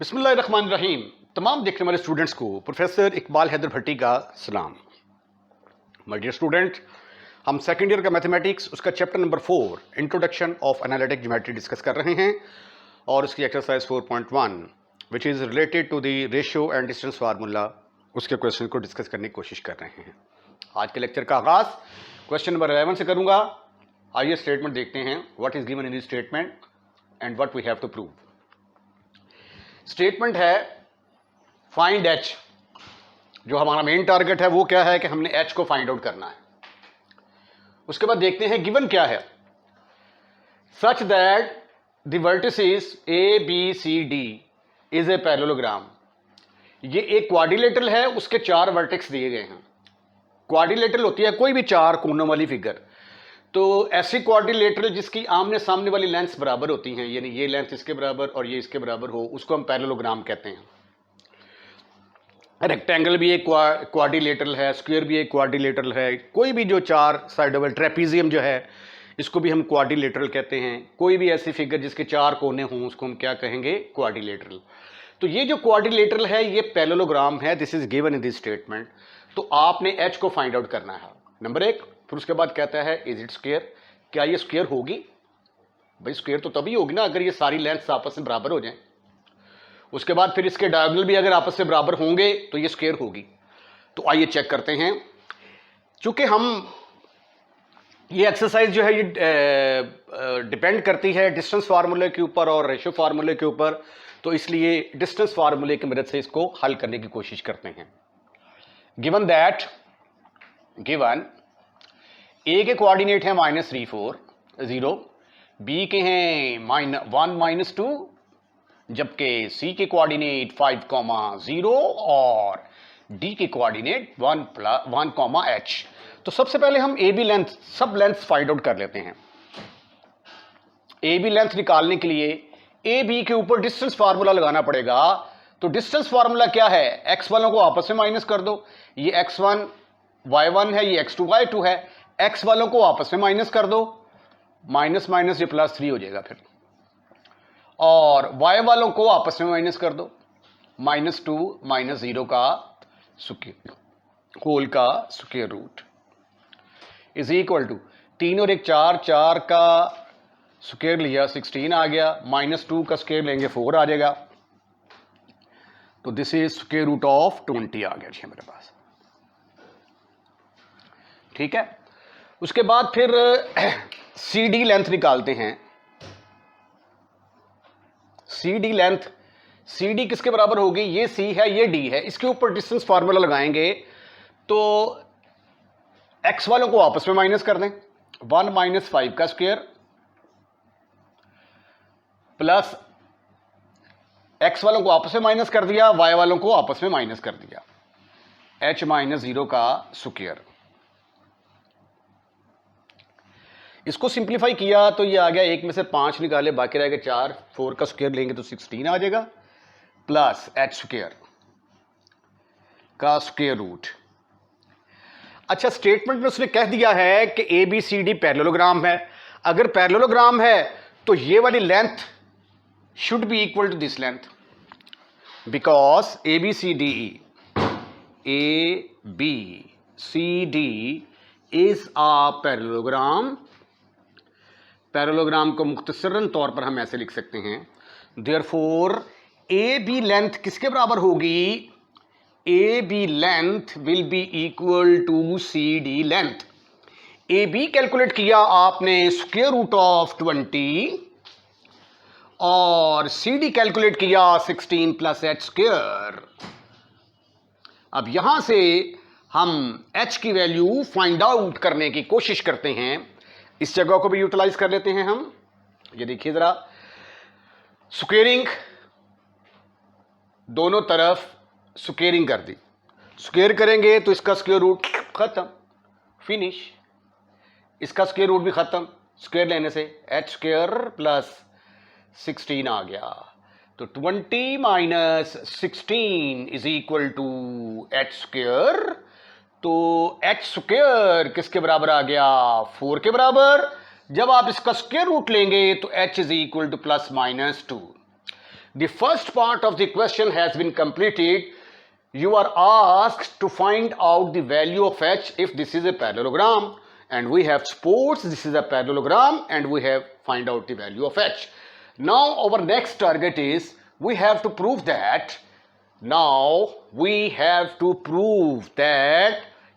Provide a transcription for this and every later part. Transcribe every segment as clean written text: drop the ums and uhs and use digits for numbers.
बिस्मिल्लाहिर्रहमानिर्रहीम। तमाम देखने वाले स्टूडेंट्स को प्रोफेसर इकबाल हैदर भट्टी का सलाम। माय डियर स्टूडेंट, हम सेकेंड ईयर का मैथमेटिक्स उसका chapter number 4 introduction of analytic geometry discuss कर रहे हैं और उसकी exercise 4.1 which is related to the ratio and distance formula, उसके क्वेश्चन को डिस्कस करने की कोशिश कर रहे हैं। आज के लेक्चर का आगाज़ क्वेश्चन नंबर 11 से करूँगा। आइए स्टेटमेंट देखते हैं, what is given in this statement and what we have to prove. Statement है फाइंड एच। जो हमारा मेन टारगेट है वो क्या है कि हमने एच को फाइंड आउट करना है। उसके बाद देखते हैं गिवन क्या है। Such that the vertices A B C D is a parallelogram. ये एक क्वाड्रिलेटरल है, उसके 4 वर्टेक्स दिए गए हैं। क्वाड्रिलेटरल होती है कोई भी 4 कोनों वाली फिगर। तो ऐसी क्वाड्रिलेटरल जिसकी आमने सामने वाली लेंथ्स बराबर होती हैं, यानी ये लेंथ इसके बराबर और ये इसके बराबर हो, उसको हम पैरेललोग्राम कहते हैं। रेक्टेंगल भी एक क्वाड्रिलेटरल है, स्क्वायर भी एक क्वाड्रिलेटरल है। कोई भी जो 4 साइड वाला ट्रेपीजियम जो है, इसको भी हम क्वाड्रिलेटरल कहते हैं। कोई भी ऐसी फिगर जिसके 4 कोने हों, उसको हम क्या कहेंगे? क्वाड्रिलेटरल। तो ये जो क्वाड्रिलेटरल है ये पैरेललोग्राम है। This is given in this statement. तो आपने एच को फाइंड आउट करना है, नंबर 1। फिर उसके बाद कहता है इज इट स्क्वायर, क्या ये स्क्वायर होगी? भाई स्क्वायर तो तभी होगी ना अगर ये सारी लेंथ्स आपस में बराबर हो जाएं। उसके बाद फिर इसके डायगोनल भी अगर आपस में बराबर होंगे तो ये स्क्वायर होगी। तो आइए चेक करते हैं। चूंकि हम ये एक्सरसाइज जो है ये डिपेंड करती है डिस्टेंस फार्मूले के ऊपर और रेशियो फार्मूले के ऊपर, तो इसलिए डिस्टेंस फार्मूले की मदद से इसको हल करने की कोशिश करते हैं। गिवन दैट, गिवन ए के कोऑर्डिनेट है -3 4 0, बी के हैं -1 -2, जबकि सी के कोऑर्डिनेट 5 0 और डी के कोऑर्डिनेट 1 h। तो सबसे पहले हम ए बी लेंथ, सब लेंथ फाइंड आउट कर लेते हैं। ए बी लेंथ निकालने के लिए ए बी के ऊपर डिस्टेंस फार्मूला लगाना पड़ेगा। तो डिस्टेंस फार्मूला क्या है? एक्स वालों को आपस में माइनस कर दो। ये x1 y1 है, ये x2 y2 है। x वालों को आपस में माइनस कर दो, माइनस माइनस ये +3 हो जाएगा फिर। और y वालों को आपस में माइनस कर दो, -2 -0 का स्क्वायर, होल का square root is equal to 3 और 1 4, 4 का स्क्वायर लिया 16 आ गया, -2 का स्क्वायर लेंगे 4 आ जाएगा। तो this is square root of 20 आ गया जी मेरे पास। ठीक है। उसके बाद फिर सी डी लेंथ निकालते हैं। C D length, C D किसके बराबर होगी? ये सी है, ये डी है। इसके ऊपर डिस्टेंस फार्मूला लगाएंगे तो एक्स वालों को आपस में माइनस कर दें, 1 - 5 का स्क्वायर प्लस एक्स वालों को आपस में माइनस कर दिया, वाई वालों को आपस में माइनस कर दिया, h - 0 का स्क्वायर। इसको सिंप्लीफाई किया तो ये आ गया, 1 में से 5 निकाले, बाकी रह गए 4, 4 का स्क्वायर लेंगे तो 16 आ जाएगा, प्लस h स्क्वायर का स्क्वायर रूट। अच्छा, स्टेटमेंट में उसने कह दिया है कि A B C D parallelogram है। अगर पैरेललोग्राम है तो ये वाली length should be equal to this length, because A B C D is a parallelogram. Parallelogram को मुख्तसरन तौर पर हम ऐसे लिख सकते हैं, देयरफॉर ए बी लेंथ किसके बराबर होगी? A B length will be equal to C D length. A B calculate किया आपने स्क्वायर रूट ऑफ 20 और सी डी कैलकुलेट किया 16 प्लस h स्क्वायर। अब यहां से हम h की वैल्यू फाइंड आउट करने की कोशिश करते हैं। इस जगह को भी यूटिलाइज कर लेते हैं हम। ये देखिए जरा, स्क्वेयरिंग, दोनों तरफ स्क्वेयरिंग कर दी। स्क्वेयर करेंगे तो इसका स्क्वायर रूट खत्म, फिनिश। इसका स्क्वायर रूट भी खत्म, स्क्वायर लेने से h स्क्वायर प्लस 16 आ गया। तो 20 - 16 is equal to h square. तो h स्क्वायर किसके बराबर आ गया? 4 के बराबर। जब आप इसका स्क्वायर रूट लेंगे तो h is equal to +-2। The first part of the question has been completed. You are asked to find out the value of h if this is a parallelogram, and we have supposed this is a parallelogram and we have find out the value of h. Now our next target is we have to prove that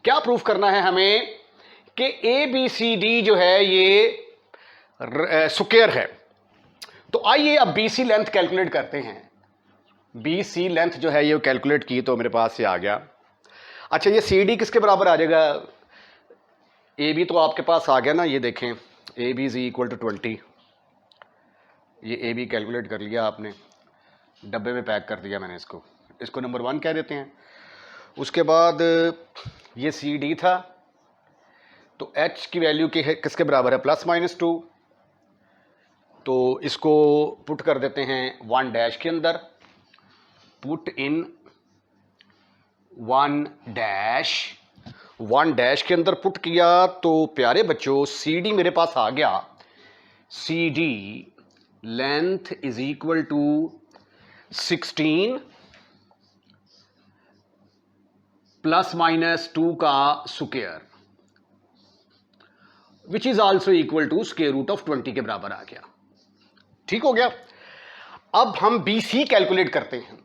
क्या prove करना है हमें कि ABCD जो है ये square है। तो आइए अब BC लेंथ कैलकुलेट करते हैं। BC लेंथ जो है ये कैलकुलेट की तो मेरे पास ये आ गया। अच्छा, ये CD किसके बराबर आ जाएगा? AB तो आपके पास आ गया ना, ये देखें AB इज इक्वल टू 20। ये AB कैलकुलेट कर लिया आपने, डब्बे में पैक कर दिया मैंने इसको नंबर 1 कह देते हैं। उसके बाद ये CD था, तो H की वैल्यू किसके बराबर है? +-2। तो इसको पुट कर देते हैं 1 डैश के अंदर, पुट इन 1 डैश के अंदर पुट किया तो प्यारे बच्चों CD मेरे पास आ गया। CD length is equal to 16 +-2 का square, which is also equal to square root of 20 के बराबर आ गया। ठीक हो गया। अब हम BC कैलकुलेट करते हैं।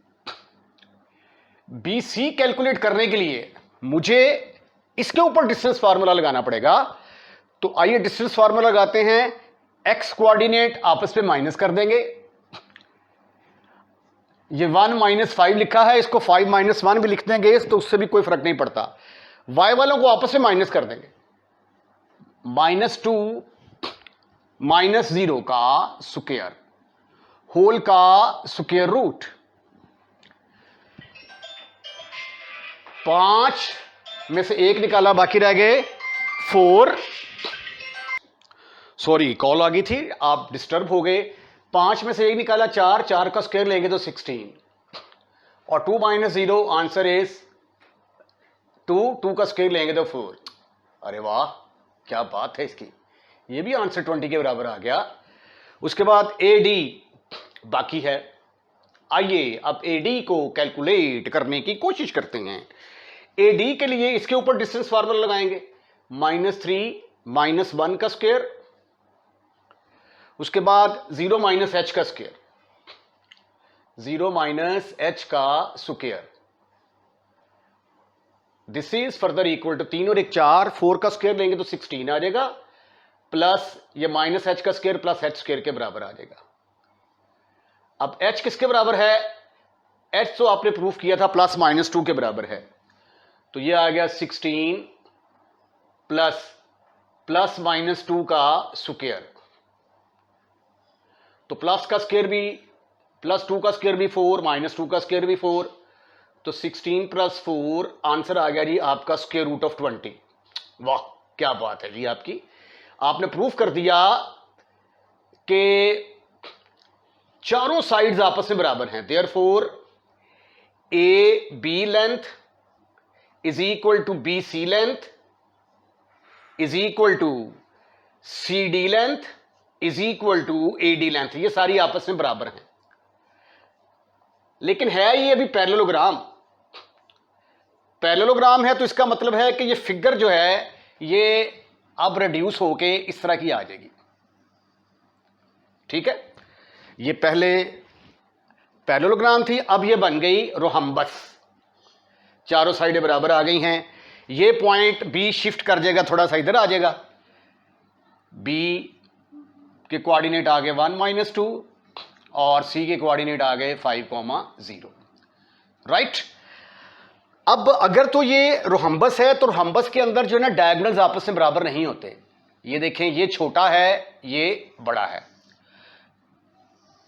BC कैलकुलेट करने के लिए मुझे इसके ऊपर डिस्टेंस फार्मूला लगाना पड़ेगा। तो आइए डिस्टेंस फार्मूला लगाते हैं। x कोऑर्डिनेट आपस में माइनस कर देंगे। ये 1 - 5 लिखा है, इसको 5 - 1 भी लिख देंगे तो उससे भी कोई फर्क नहीं पड़ता। y वालों को आपस में माइनस कर देंगे। -2 -0 का स्क्वायर होल का स्क्वायर रूट, 5 में से 1 निकाला, बाकी रह गए 4। सॉरी, कॉल आ गई थी, आप डिस्टर्ब हो गए। 5 में से 1 निकाला 4 का स्क्वायर लेंगे तो 16, और 2 - 0 आंसर इज 2 का स्क्वायर लेंगे तो 4। अरे वाह, क्या बात है इसकी, ये भी आंसर 20 के बराबर आ गया। उसके बाद AD बाकी है। आइए अब AD को कैलकुलेट करने की कोशिश करते हैं। AD के लिए इसके ऊपर डिस्टेंस फार्मूला लगाएंगे, -3 - 1 का स्क्वायर, उसके बाद 0 - h का स्क्वायर, 0 - h का square, this is further equal to 3 और 1 4 का स्क्वायर लेंगे तो 16 आ जाएगा, प्लस ये -h का स्क्वायर प्लस h स्क्वायर के बराबर आ जाएगा। अब h किसके बराबर है? h तो आपने प्रूफ किया था +-2 के बराबर है, तो ये आ गया 16 +-2 का स्क्वायर, तो प्लस का स्क्वायर भी +2 का स्क्वायर भी 4, -2 का स्क्वायर भी 4, तो 16 + 4 आंसर आ गया जी आपका स्क्वायर रूट ऑफ 20। वाह, क्या बात है जी आपकी, आपने प्रूफ कर दिया कि चारों साइड्स आपस में बराबर हैं। Therefore AB length is equal to BC length is equal to CD length is equal to AD length, ये सारी आपस में बराबर हैं। लेकिन है ये अभी पैरेललोग्राम है, तो इसका मतलब है कि ये फिगर जो है ये अब रिड्यूस होके इस तरह की आ जाएगी। ठीक है, ये पहले पैरेललोग्राम थी, अब ये बन गई रोहम्बस, चारों साइडें बराबर आ गई हैं। ये पॉइंट B शिफ्ट कर जाएगा, थोड़ा सा इधर आ जाएगा, B के कोऑर्डिनेट आ गए 1 - 2 और C के कोऑर्डिनेट आ गए 5,0। राइट। अब अगर तो ये रोहम्बस है तो रोहम्बस के अंदर जो है ना डायगोनल्स आपस में बराबर नहीं होते। ये देखें, ये छोटा है, ये बड़ा है।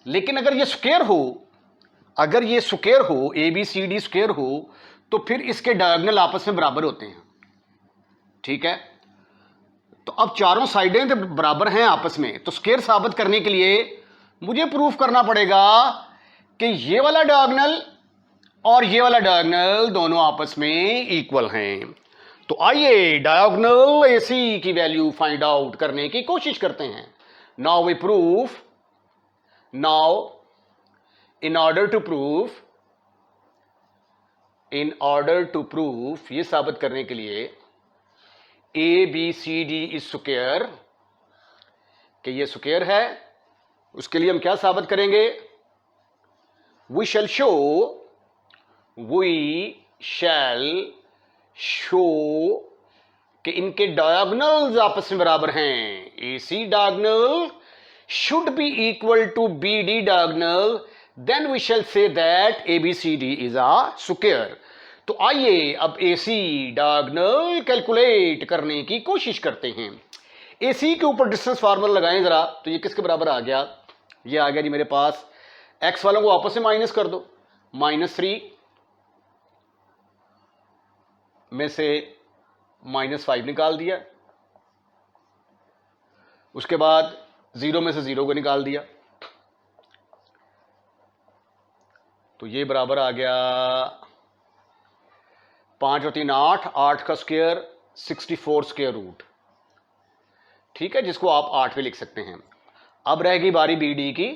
लेकिन अगर ये स्क्वायर हो, ABCD स्क्वायर हो, तो फिर इसके डायगोनल आपस में बराबर होते हैं। ठीक है, तो अब चारों साइडें तो बराबर हैं आपस में, तो स्क्वायर साबित करने के लिए मुझे प्रूफ करना पड़ेगा कि ये वाला डायगोनल और ये वाला डायगोनल दोनों आपस में इक्वल हैं। तो आइए डायगोनल AC की वैल्यू फाइंड आउट करने की कोशिश करते हैं। Now we proof, now in order to proof ये साबित करने के लिए A B C D is square, कि ये स्क्वायर है, उसके लिए हम क्या साबित करेंगे? वी शैल शो कि इनके डायगोनल्स आपस में बराबर हैं। A C diagonal should be equal to BD diagonal, then we shall say that ABCD is a square। तो आइए अब AC डायगोनल कैलकुलेट करने की कोशिश करते हैं। AC के ऊपर डिस्टेंस फार्मूला लगाएं जरा, तो ये किसके बराबर आ गया? ये आ गया जी मेरे पास, x वालों को आपस में माइनस कर दो, -3 में से -5 निकाल दिया, उसके बाद 0 में से 0 को निकाल दिया, तो ये बराबर आ गया 5 और 3 8, 8 का स्क्वायर 64 स्क्वायर रूट, ठीक है, जिसको आप 8 पे लिख सकते हैं। अब रहेगी बारी BD की।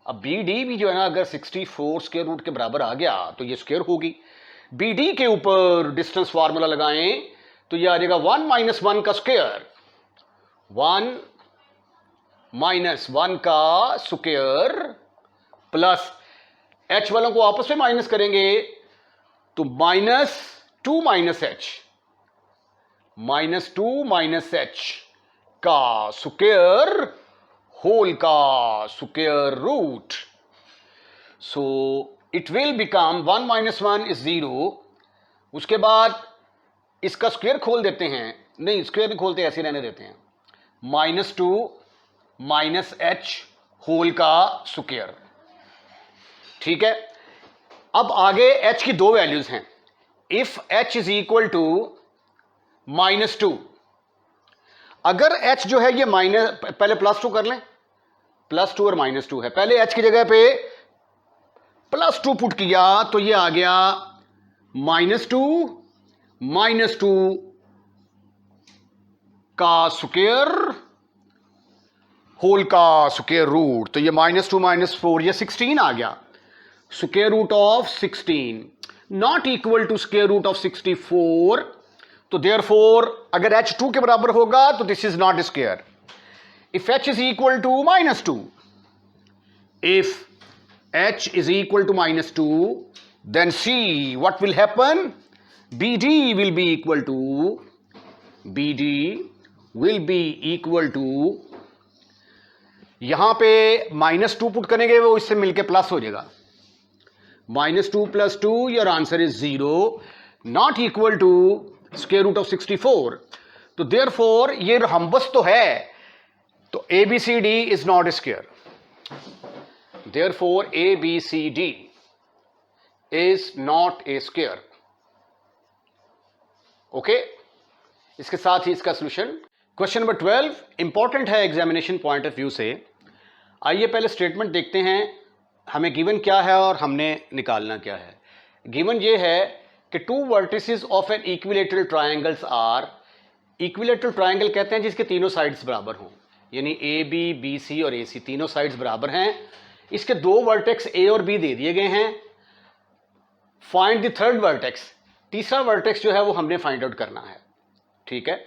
अब BD भी जो है ना, अगर 64 स्क्वायर रूट के बराबर आ गया तो ये स्क्वायर होगी। BD के ऊपर डिस्टेंस फार्मूला लगाएं तो ये आ जाएगा 1 - 1 का स्क्वायर, 1 - 1 का स्क्वायर प्लस h वालों को आपस में माइनस करेंगे तो -2 - h, -2 - h का स्क्वायर होल का square root. So it will become 1 - 1 is 0। उसके बाद इसका स्क्वायर खोल देते हैं, नहीं स्क्वायर नहीं खोलते, ऐसे रहने देते हैं, -2 - h होल का स्क्वायर, ठीक है। अब आगे h की दो वैल्यूज हैं। If h is equal to -2, अगर h जो है ये माइनस, पहले +2 कर लें, +2 और -2 है, पहले h की जगह पे +2 पुट किया तो ये आ गया -2 का स्क्वायर होल का स्क्वायर रूट, तो ये -2 - 4 ये 16 आ गया, square root of 16 not equal to square root of 64। तो देयरफॉर अगर h 2 के बराबर होगा तो this is not square. If h is equal to -2, if h is equal to -2, then see what will happen? BD will be equal to यहां पे -2 put करेंगे, वो इससे मिलके प्लस हो जाएगा, -2 + 2, your answer is 0, not equal to square root of 64। तो therefore ये रम्बस तो है, तो ABCD is not square. Therefore, ABCD is not a square. Okay? इसके साथ ही इसका सोल्यूशन। क्वेश्चन नंबर 12 इंपॉर्टेंट है एग्जामिनेशन पॉइंट ऑफ व्यू से। आइए पहले स्टेटमेंट देखते हैं, हमें गिवन क्या है और हमने निकालना क्या है। गिवन ये है कि 2 vertices of an equilateral triangles are, equilateral triangle कहते हैं जिसके तीनों साइड्स बराबर हों, यानी AB, BC और AC तीनों साइड्स बराबर हैं। इसके 2 वर्टेक्स A और B दे दिए गए हैं। फाइंड द थर्ड वर्टेक्स, तीसरा वर्टेक्स जो है वो हमने फाइंड आउट करना है, ठीक है।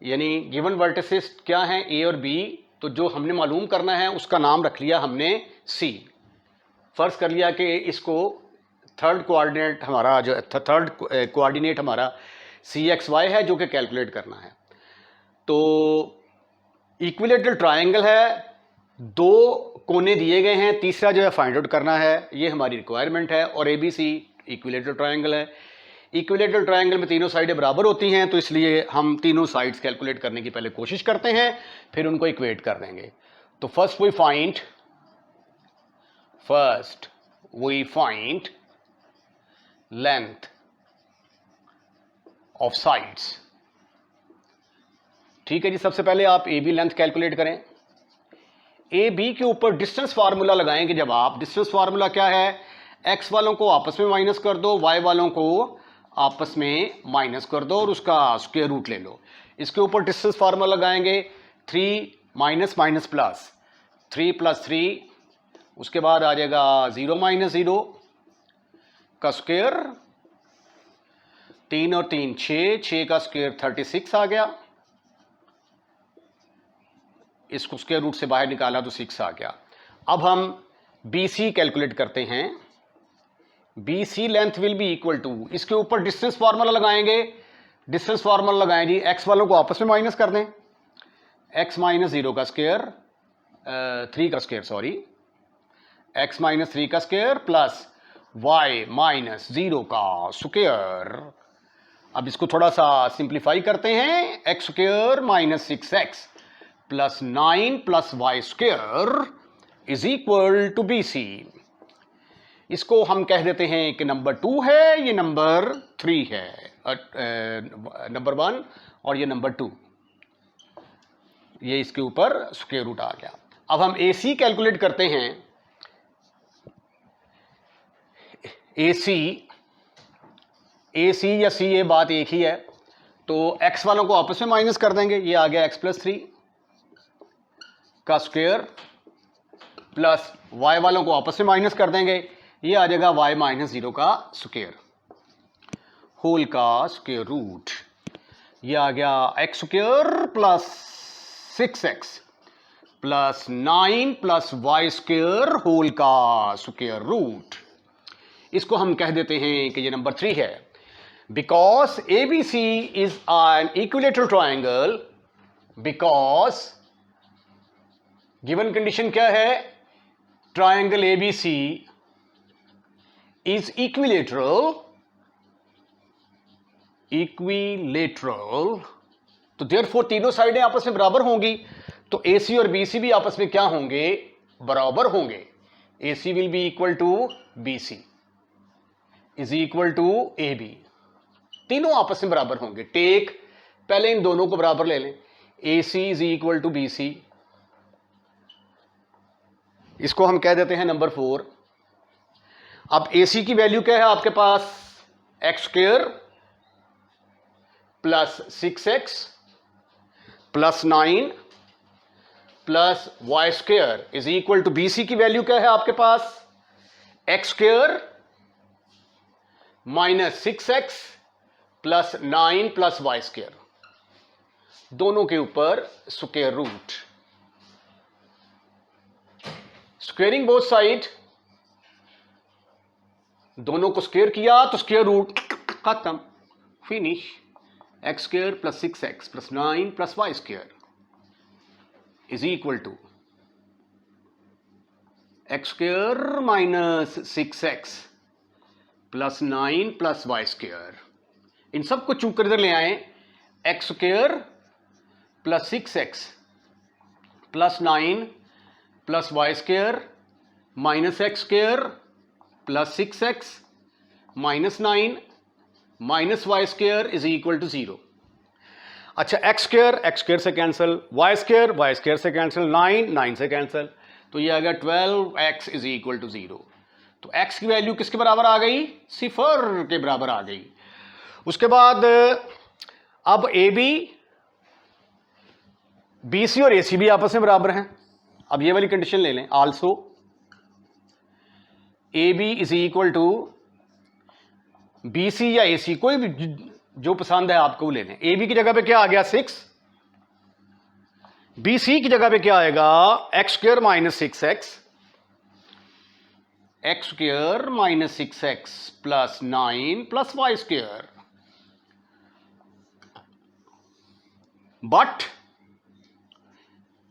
यानी गिवन वर्टेसेस क्या हैं A और B, तो जो हमने मालूम करना है उसका नाम रख लिया हमने C। फर्ज कर लिया कि इसको थर्ड कोऑर्डिनेट हमारा जो थर्ड कोऑर्डिनेट हमारा CXY है जो कि कैलकुलेट करना है। तो इक्विलेटरल ट्रायंगल है, 2 कोने दिए गए हैं, तीसरा जो है फाइंड आउट करना है, ये हमारी रिक्वायरमेंट है। और ABC इक्विलेटरल ट्रायंगल है, इक्विलेटरल ट्रायंगल में तीनों साइडें बराबर होती हैं, तो इसलिए हम तीनों साइड्स कैलकुलेट करने की पहले कोशिश करते हैं, फिर उनको इक्वेट कर देंगे। तो first we find length of sides, ठीक है जी। सबसे पहले आप AB लेंथ कैलकुलेट करें। AB के ऊपर डिस्टेंस फार्मूला लगाएंगे जब आप, डिस्टेंस फार्मूला क्या है, x वालों को आपस में माइनस कर दो, y वालों को आपस में माइनस कर दो और उसका स्क्वायर रूट ले लो। इसके ऊपर डिस्टेंस फार्मूला लगाएंगे, 3 - - प्लस 3 + 3 उसके बाद आ जाएगा 0 माइनस 0 का स्क्वायर, 3 और 3 6, 6 का स्क्वायर 36 आ गया, इसको स्क्वायर रूट से बाहर निकाला तो 6 आ गया। अब हम BC कैलकुलेट करते हैं। BC length will be equal to, इसके ऊपर डिस्टेंस फार्मूला लगाएंगे। डिस्टेंस फार्मूला लगाएं जी, x वालों को आपस में माइनस कर दें, x माइनस 0 का स्क्वायर, 3 का स्क्वायर सॉरी, x माइनस 3 का स्क्वायर प्लस y माइनस 0 का स्क्वायर। अब इसको थोड़ा सा सिंप्लीफाई करते हैं, x square minus 6x plus 9 plus Y square is equal to BC। इसको हम कह देते हैं कि नंबर 2 है, ये नंबर 3 है, नंबर 1 और ये नंबर 2, ये इसके ऊपर स्क्वायर रूट आ गया। अब हम AC कैलकुलेट करते हैं। AC या C ये बात एक ही है, तो x वालों को आपस में माइनस कर देंगे, ये आ गया x प्लस 3 का स्क्वायर प्लस y वालों को आपस में माइनस कर देंगे, ये आ जाएगा y माइनस 0 का स्क्वायर होल का स्क्वायर रूट, ये आ गया x square plus 6x plus 9 plus Y square whole का स्क्वायर रूट। इसको हम कह देते हैं कि ये नंबर 3 है। Because ABC is an equilateral triangle, because given condition क्या है, ट्राइंगल ABC इज इक्विलेटरल, तो देयरफॉर तीनों साइडें आपस में बराबर होंगी, तो AC और BC भी आपस में क्या होंगे, बराबर होंगे। AC will be equal to BC is equal to AB, तीनों आपस में बराबर होंगे। टेक, पहले इन दोनों को बराबर ले लें, AC is equal to BC, इसको हम कह देते हैं नंबर 4। अब AC की वैल्यू क्या है आपके पास, x square plus 6x plus 9 plus Y square is equal to BC की वैल्यू क्या है आपके पास, x square minus 6x plus 9 plus Y square, दोनों के ऊपर square root, squaring both side, दोनों को स्क्वेयर किया तो स्क्वेयर रूट खत्म, finish. x square plus 6x plus 9 plus Y square is equal to x square minus 6x plus 9 plus Y square. इन सबको चूक कर इधर ले आए, x square plus 6x plus 9 plus Y square minus x square plus 6x minus 9 minus Y square is equal to 0। अच्छा, x square से cancel, Y square से कैंसिल, 9 से कैंसिल, तो ये आ गया 12x इज इक्वल टू 0। तो x की वैल्यू किसके बराबर आ गई, 0 के बराबर आ गई। उसके बाद अब AB, BC और AC भी आपस में बराबर हैं। अब ये वाली कंडीशन ले लें, also AB is equal to BC या AC, कोई भी जो पसंद है आपको ले लें। AB की जगह पे क्या आ गया 6, BC की जगह पे क्या आएगा x square minus 6x, x square minus 6x plus 9 plus Y square, but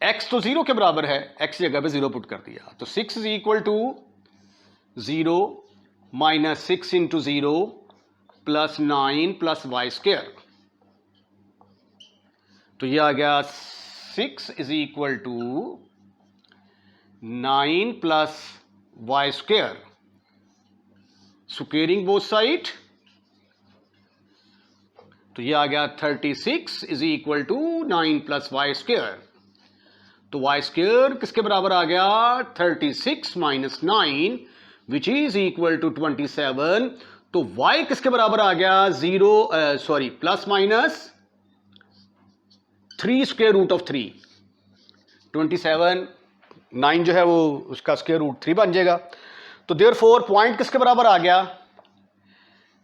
x तो 0 के बराबर है, x की जगह पे 0 पुट कर दिया, तो 6 is equal to 0 minus 6 into 0 plus 9 plus Y square, तो ये आ गया 6 is equal to 9 plus Y square, squaring both side, तो ये आ गया 36 is equal to 9 plus Y square. तो वाई स्क्वायर किसके बराबर आ गया, 36 minus 9 which is equal to 27। तो y किसके बराबर आ गया, plus minus 3 square root of 3, 27 9 जो है वो उसका स्क्वायर रूट 3 बन जाएगा। तो देयरफॉर पॉइंट किसके बराबर आ गया,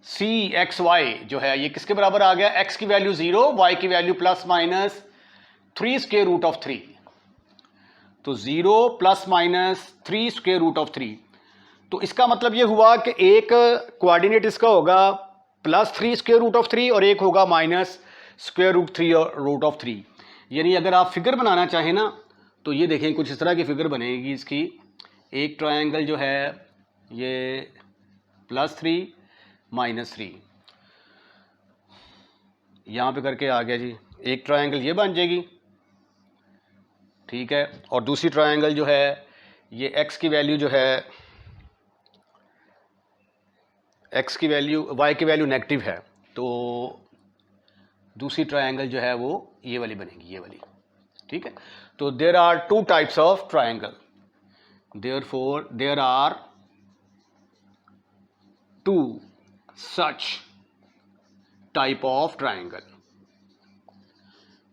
सी एक्स वाई जो है ये किसके बराबर आ गया, एक्स की वैल्यू 0, वाई की value plus minus 3 square root of 3। तो 0 plus minus 3 square root of 3। तो इसका मतलब ये हुआ कि एक कोऑर्डिनेट इसका होगा +3 स्क्वायर रूट ऑफ 3 और एक होगा माइनस स्क्वायर रूट 3 और रूट ऑफ 3। यानी अगर आप फिगर बनाना चाहें ना तो ये देखें कुछ इस तरह की फिगर बनेगी इसकी। एक ट्रायंगल जो है ये +3 -3 यहाँ पे करके आ गया जी, एक ट्रायंगल ये बन जाएगी, ठीक है। और दूसरी ट्रायंगल जो है ये x की वैल्यू जो है, x की वैल्यू y की वैल्यू नेगेटिव है, तो दूसरी ट्रायंगल जो है वो ये वाली बनेगी, ये वाली, ठीक है। तो there are 2 types of triangle, therefore there are 2 such type of triangle.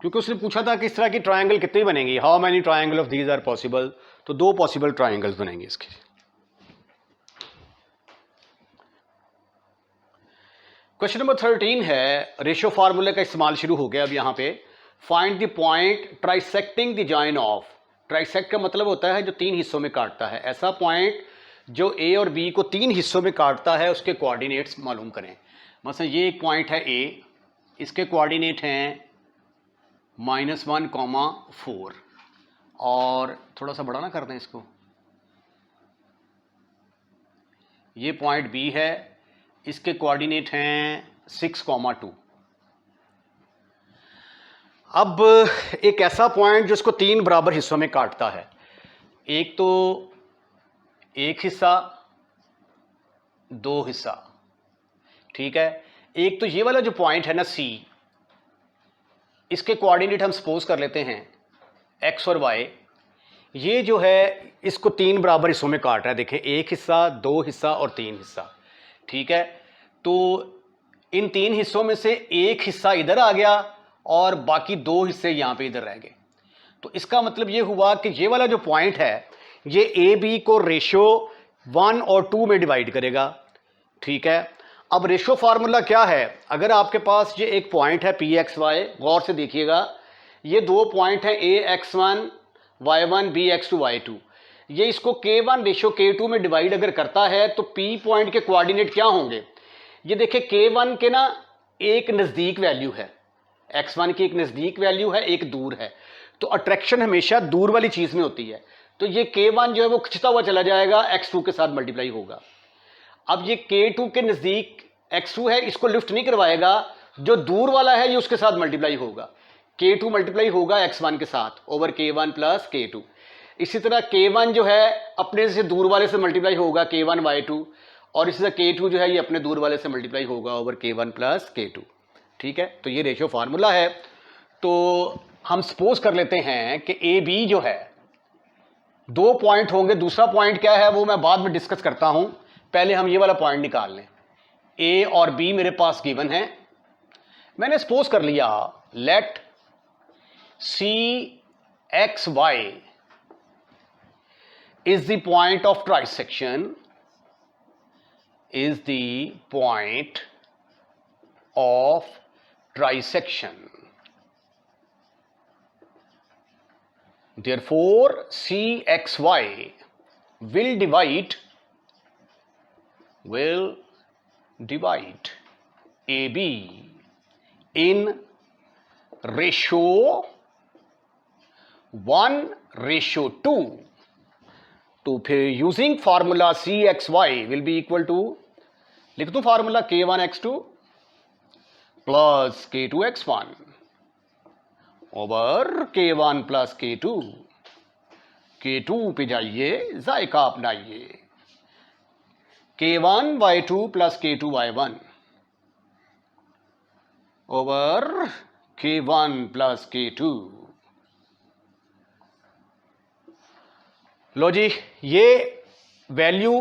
क्योंकि उसने पूछा था कि इस तरह की ट्रायंगल कितनी बनेंगी, how many triangle of these are possible, तो 2 पॉसिबल ट्रायंगल्स बनेंगे इसके। क्वेश्चन नंबर 13 है, रेशियो फार्मूले का इस्तेमाल शुरू हो गया अब यहाँ पे। Find the point trisecting the join of, trisect का मतलब होता है जो 3 हिस्सों में काटता है, ऐसा पॉइंट जो ए और बी को 3 हिस्सों में काटता है उसके कोऑर्डिनेट्स मालूम करें। मतलब ये एक पॉइंट है ए, इसके कोऑर्डिनेट हैं -1, 4, और थोड़ा सा बड़ा ना कर दें इसको, ये पॉइंट बी है, इसके कोऑर्डिनेट हैं 6, 2। अब एक ऐसा पॉइंट जो इसको 3 बराबर हिस्सों में काटता है, एक तो एक हिस्सा, 2 हिस्सा, ठीक है। एक तो ये वाला जो पॉइंट है ना सी, इसके कोऑर्डिनेट हम सपोज कर लेते हैं x और y, ये जो है इसको 3 बराबर हिस्सों में काट रहा है। देखें, एक हिस्सा, 2 हिस्सा और 3 हिस्सा, ठीक है। तो इन 3 हिस्सों में से एक हिस्सा इधर आ गया और बाकी 2 हिस्से यहाँ पे इधर रह गए। तो इसका मतलब ये हुआ कि ये वाला जो पॉइंट है ये ए बी को रेशियो 1 और 2 में डिवाइड करेगा, ठीक है। अब रेशियो फार्मूला क्या है, अगर आपके पास ये एक पॉइंट है पी एक्स वाई, गौर से देखिएगा, ये 2 पॉइंट हैं ए x1 y1 b x2 y2, ये इसको k1 रेशियो k2 में डिवाइड अगर करता है तो p पॉइंट के कोऑर्डिनेट क्या होंगे। ये देखिए k1 के ना एक नज़दीक वैल्यू है, x1 की एक नज़दीक वैल्यू है, एक दूर है। तो अट्रैक्शन हमेशा दूर वाली चीज़ में होती है। तो ये k1 जो है वो खिंचता हुआ चला जाएगा, x2 के साथ मल्टीप्लाई होगा। अब ये k2 के नज़दीक x2 है, इसको लिफ्ट नहीं करवाएगा, जो दूर वाला है ये उसके साथ मल्टीप्लाई होगा, k2 मल्टीप्लाई होगा x1 के साथ ओवर k1 प्लस k2। इसी तरह k1 जो है अपने से दूर वाले से मल्टीप्लाई होगा k1 y2, और इसी तरह k2 जो है ये अपने दूर वाले से मल्टीप्लाई होगा ओवर k1 प्लस k2, ठीक है। तो ये रेशियो फार्मूला है। तो हम सपोज कर लेते हैं कि ए बी जो है 2 पॉइंट होंगे, दूसरा पॉइंट क्या है वो मैं बाद में डिस्कस करता हूं, पहले हम ये वाला पॉइंट निकाल लें। ए और बी मेरे पास गिवन है, मैंने सपोज कर लिया let C x y is the point of trisection, is the point of trisection. Therefore CXY will divide AB in ratio 1:2। तो फिर using formula C x y will be equal to, लिख दूं formula k1x2 plus k2x1 over k1 plus k2। k2 पे जाइए, जायका अपनाइए, k1 y2 plus k2 y1 over k1 plus k2। लो जी, ये value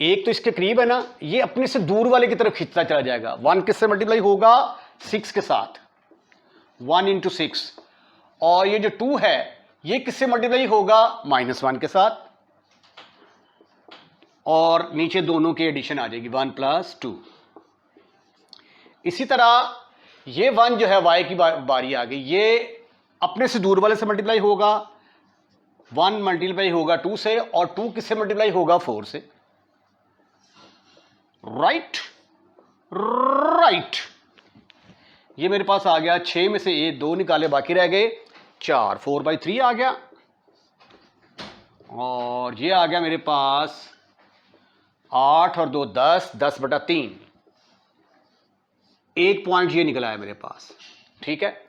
एक तो इसके करीब है ना, ये अपने से दूर वाले की तरफ खींचता चला जाएगा। 1 किससे मल्टीप्लाई होगा, 6 के साथ, 1 × 6, और ये जो 2 है ये किससे मल्टीप्लाई होगा? -1 के साथ, और नीचे दोनों की एडिशन आ जाएगी 1 + 2। इसी तरह ये 1 जो है y की बारी आ गई, ये अपने से दूर वाले से मल्टीप्लाई होगा, 1 मल्टीप्लाई होगा 2 से, और 2 किससे मल्टीप्लाई होगा? 4 से। राइट राइट, ये मेरे पास आ गया 6 में से ये 2 निकाले, बाकी रह गए 4, 4/3 आ गया, और ये आ गया मेरे पास 8 और 2 10, 10/3। एक पॉइंट ये निकला है मेरे पास। ठीक है,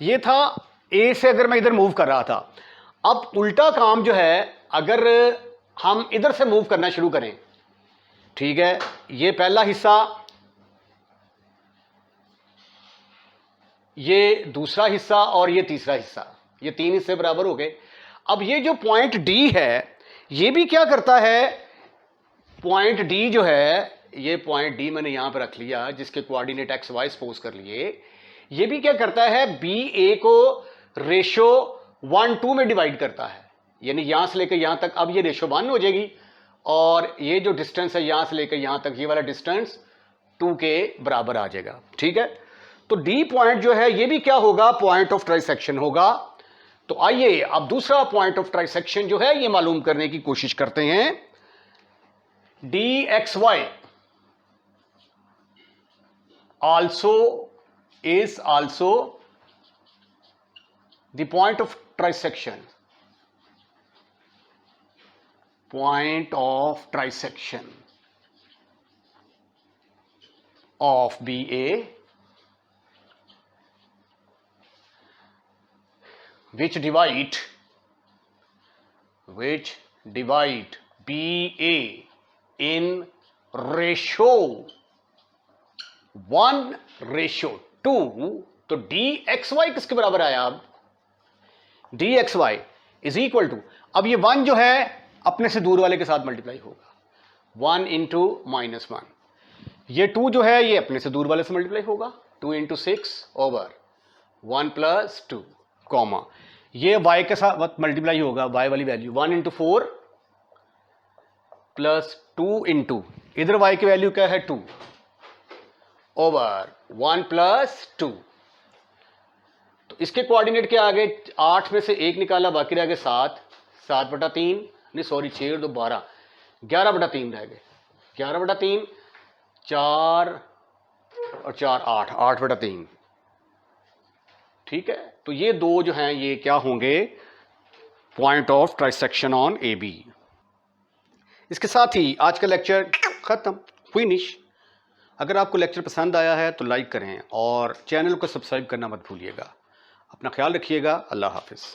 ये था ए से अगर मैं इधर मूव कर रहा था। अब उल्टा काम जो है, अगर हम इधर से मूव करना शुरू करें, ठीक है, ये पहला हिस्सा, ये दूसरा हिस्सा और ये तीसरा हिस्सा, ये 3 हिस्से बराबर हो गए। अब ये जो पॉइंट डी है, ये भी क्या करता है? पॉइंट डी जो है, ये पॉइंट डी मैंने यहां पर रख लिया, जिसके कोऑर्डिनेट एक्स वाई सपोज कर लिए। ये भी क्या करता है? बी ए को रेशो 1:2 में डिवाइड करता है, यानी यहां से लेकर यहां तक अब ये रेशो 1 हो जाएगी, और ये जो डिस्टेंस है यहां से लेकर यहां तक, ये वाला डिस्टेंस 2 के बराबर आ जाएगा। ठीक है, तो डी पॉइंट जो है, ये भी क्या होगा? पॉइंट ऑफ ट्राइसेक्शन होगा। तो आइए अब दूसरा पॉइंट ऑफ ट्राइसेक्शन जो है ये मालूम करने की कोशिश करते हैं। dxy is also the point of trisection of BA, which divide BA in ratio 1:2। तो dxy किसके बराबर आया? अब dxy इज इक्वल टू, अब ये 1 जो है अपने से दूर वाले के साथ मल्टीप्लाई होगा, 1 × -1। ये 2 जो है ये अपने से दूर वाले से मल्टीप्लाई होगा, 2 × 6/1 + 2, कॉमा, ये y के साथ मल्टीप्लाई होगा, y वाली वैल्यू 1 × 4 + 2 × इधर y की वैल्यू क्या है? 2 / 1 + 2। तो इसके कोऑर्डिनेट क्या आ गए? 8 में से 1 निकाला, बाकी रह गए 7, 7/3, नहीं सॉरी 6 और 2 12, 11/3 रह गए, 11/3, 4 और 4 8, 8/3। ठीक है, तो ये 2 जो हैं ये क्या होंगे? Point of trisection on A B. इसके साथ ही आज का लेक्चर खत्म, फिनिश। अगर आपको लेक्चर पसंद आया है तो लाइक करें और चैनल को सब्सक्राइब करना मत भूलिएगा। अपना ख्याल रखिएगा। अल्लाह हाफिज़।